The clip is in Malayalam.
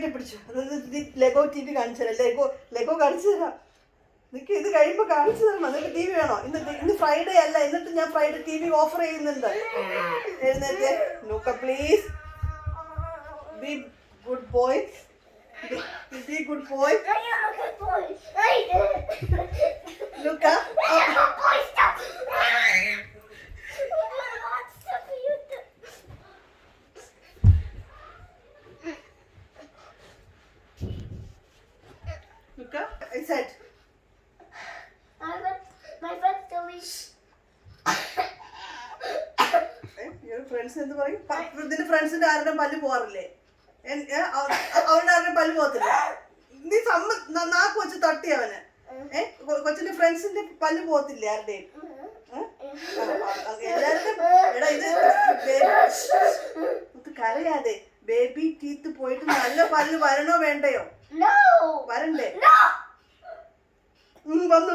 പിടിച്ചു ലെഗോ ടി വി കാണിച്ചു തരാം. ലെഗോ കാണിച്ചു തരാം. നിനക്ക് ഇത് കഴിയുമ്പോൾ കാണിച്ചു തരണം. നിനക്ക് ടി വി വേണോ? ഇന്ന് ഫ്രൈഡേ അല്ല, എന്നിട്ട് ഞാൻ ഫ്രൈഡേ ടി വി ഓഫർ ചെയ്യുന്നുണ്ട്. എഴുന്നേറ്റ് ലൂക്ക please. Be good boy. Be good boy. I am a good boy. Luca. I am a boy. Stop. Luca, I said. My friends tell me. Your friends എന്ത് പറയും? ഇതിന്റെ ഫ്രണ്ട്സിന്റെ ആരുടെ പല്ല് പോവാറില്ലേ? അവരുടെ ആരുടെ പല്ല് പോകത്തില്ല. നീ നാക്ക് വെച്ച് തട്ടി അവന്. കൊച്ചിന്റെ ഫ്രണ്ട്സിന്റെ പല്ല് പോകത്തില്ലേ ആരുടെയും? എടാ ഇത് കരയാതെ. ബേബി ടീത്ത് പോയിട്ട് നല്ല പല്ല് വരണോ വേണ്ടയോ? വരണ്ടേ? വന്നു